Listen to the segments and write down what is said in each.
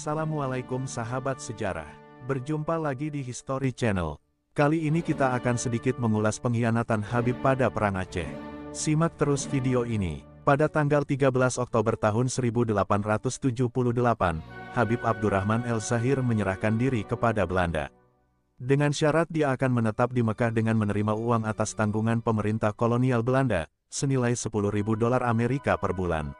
Assalamualaikum sahabat sejarah. Berjumpa lagi di History Channel. Kali ini kita akan sedikit mengulas pengkhianatan Habib pada Perang Aceh. Simak terus video ini. Pada tanggal 13 Oktober tahun 1878, Habib Abdurrahman El-Zahir menyerahkan diri kepada Belanda. Dengan syarat dia akan menetap di Mekah dengan menerima uang atas tanggungan pemerintah kolonial Belanda, senilai $10.000 Amerika per bulan.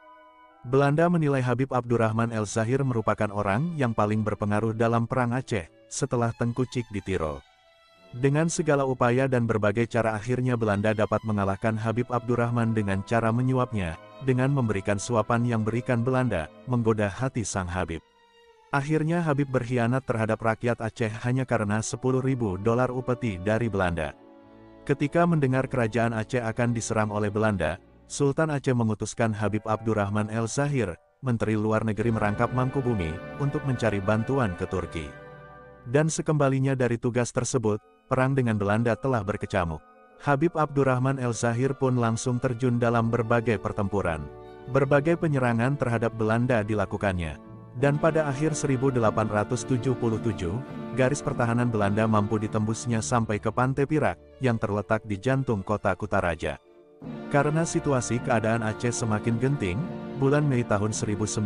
Belanda menilai Habib Abdurrahman El-Zahir merupakan orang yang paling berpengaruh dalam Perang Aceh, setelah Tengku Cik Ditiro. Dengan segala upaya dan berbagai cara akhirnya Belanda dapat mengalahkan Habib Abdurrahman dengan cara menyuapnya, dengan memberikan suapan yang berikan Belanda, menggoda hati sang Habib. Akhirnya Habib berkhianat terhadap rakyat Aceh hanya karena $10.000 upeti dari Belanda. Ketika mendengar kerajaan Aceh akan diserang oleh Belanda, Sultan Aceh mengutuskan Habib Abdurrahman El-Zahir, Menteri Luar Negeri merangkap Mangkubumi, untuk mencari bantuan ke Turki. Dan sekembalinya dari tugas tersebut, perang dengan Belanda telah berkecamuk. Habib Abdurrahman El-Zahir pun langsung terjun dalam berbagai pertempuran. Berbagai penyerangan terhadap Belanda dilakukannya. Dan pada akhir 1877, garis pertahanan Belanda mampu ditembusnya sampai ke Pantai Pirak, yang terletak di jantung kota Kutaraja. Karena situasi keadaan Aceh semakin genting, bulan Mei tahun 1978,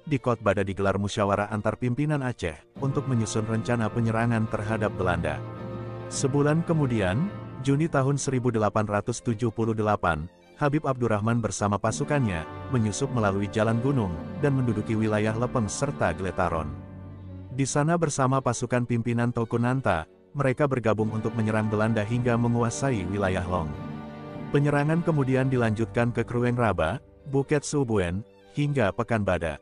di Kot Bada digelar musyawarah antar pimpinan Aceh, untuk menyusun rencana penyerangan terhadap Belanda. Sebulan kemudian, Juni tahun 1878, Habib Abdurrahman bersama pasukannya, menyusup melalui jalan gunung, dan menduduki wilayah Lepeng serta Gletaron. Di sana bersama pasukan pimpinan Teuku Nanta, mereka bergabung untuk menyerang Belanda hingga menguasai wilayah Long. Penyerangan kemudian dilanjutkan ke Krueng Raba, Bukit Subuen, hingga Pekanbadak.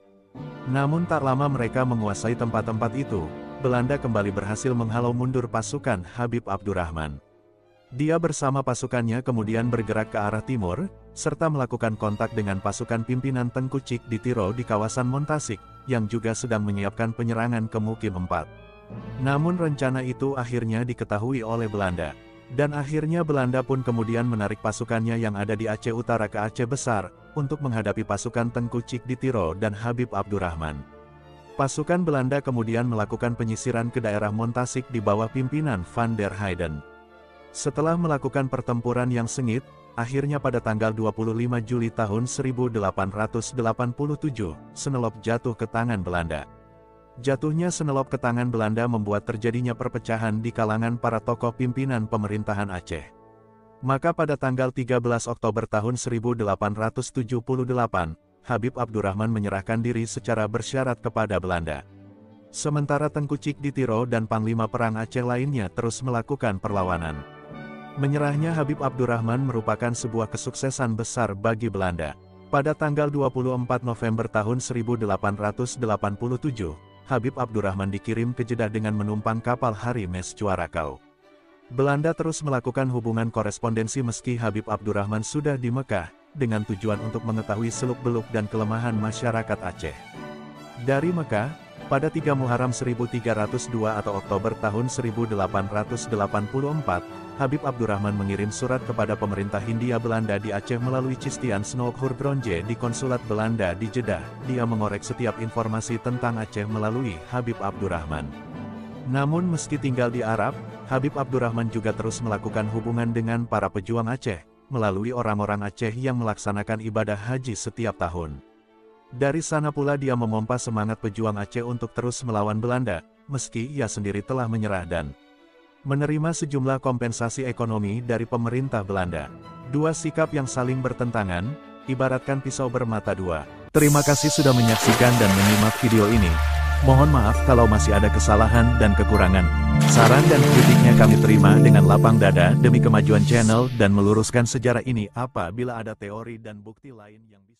Namun tak lama mereka menguasai tempat-tempat itu, Belanda kembali berhasil menghalau mundur pasukan Habib Abdurrahman. Dia bersama pasukannya kemudian bergerak ke arah timur, serta melakukan kontak dengan pasukan pimpinan Tengku Cik Ditiro di kawasan Montasik, yang juga sedang menyiapkan penyerangan ke Mukim 4. Namun rencana itu akhirnya diketahui oleh Belanda. Dan akhirnya Belanda pun kemudian menarik pasukannya yang ada di Aceh Utara ke Aceh Besar, untuk menghadapi pasukan Tengku Cik Ditiro dan Habib Abdurrahman. Pasukan Belanda kemudian melakukan penyisiran ke daerah Montasik di bawah pimpinan Van der Heyden. Setelah melakukan pertempuran yang sengit, akhirnya pada tanggal 25 Juli tahun 1887, Senelop jatuh ke tangan Belanda. Jatuhnya Senelop ke tangan Belanda membuat terjadinya perpecahan di kalangan para tokoh pimpinan pemerintahan Aceh. Maka pada tanggal 13 Oktober tahun 1878, Habib Abdurrahman menyerahkan diri secara bersyarat kepada Belanda. Sementara Tengku Cik Ditiro dan Panglima Perang Aceh lainnya terus melakukan perlawanan. Menyerahnya Habib Abdurrahman merupakan sebuah kesuksesan besar bagi Belanda. Pada tanggal 24 November tahun 1887, Habib Abdurrahman dikirim ke Jeddah dengan menumpang kapal Harimes Cuarakau. Belanda terus melakukan hubungan korespondensi meski Habib Abdurrahman sudah di Mekah, dengan tujuan untuk mengetahui seluk-beluk dan kelemahan masyarakat Aceh. Dari Mekah, pada 3 Muharram 1302 atau Oktober tahun 1884, Habib Abdurrahman mengirim surat kepada pemerintah Hindia Belanda di Aceh melalui Cistian Snoekhur Bronje di konsulat Belanda di Jeddah. Dia mengorek setiap informasi tentang Aceh melalui Habib Abdurrahman. Namun meski tinggal di Arab, Habib Abdurrahman juga terus melakukan hubungan dengan para pejuang Aceh, melalui orang-orang Aceh yang melaksanakan ibadah haji setiap tahun. Dari sana pula dia memompa semangat pejuang Aceh untuk terus melawan Belanda, meski ia sendiri telah menyerah dan menerima sejumlah kompensasi ekonomi dari pemerintah Belanda. Dua sikap yang saling bertentangan, ibaratkan pisau bermata dua. Terima kasih sudah menyaksikan dan menyimak video ini. Mohon maaf kalau masih ada kesalahan dan kekurangan. Saran dan kritiknya kami terima dengan lapang dada demi kemajuan channel dan meluruskan sejarah ini apabila ada teori dan bukti lain yang bisa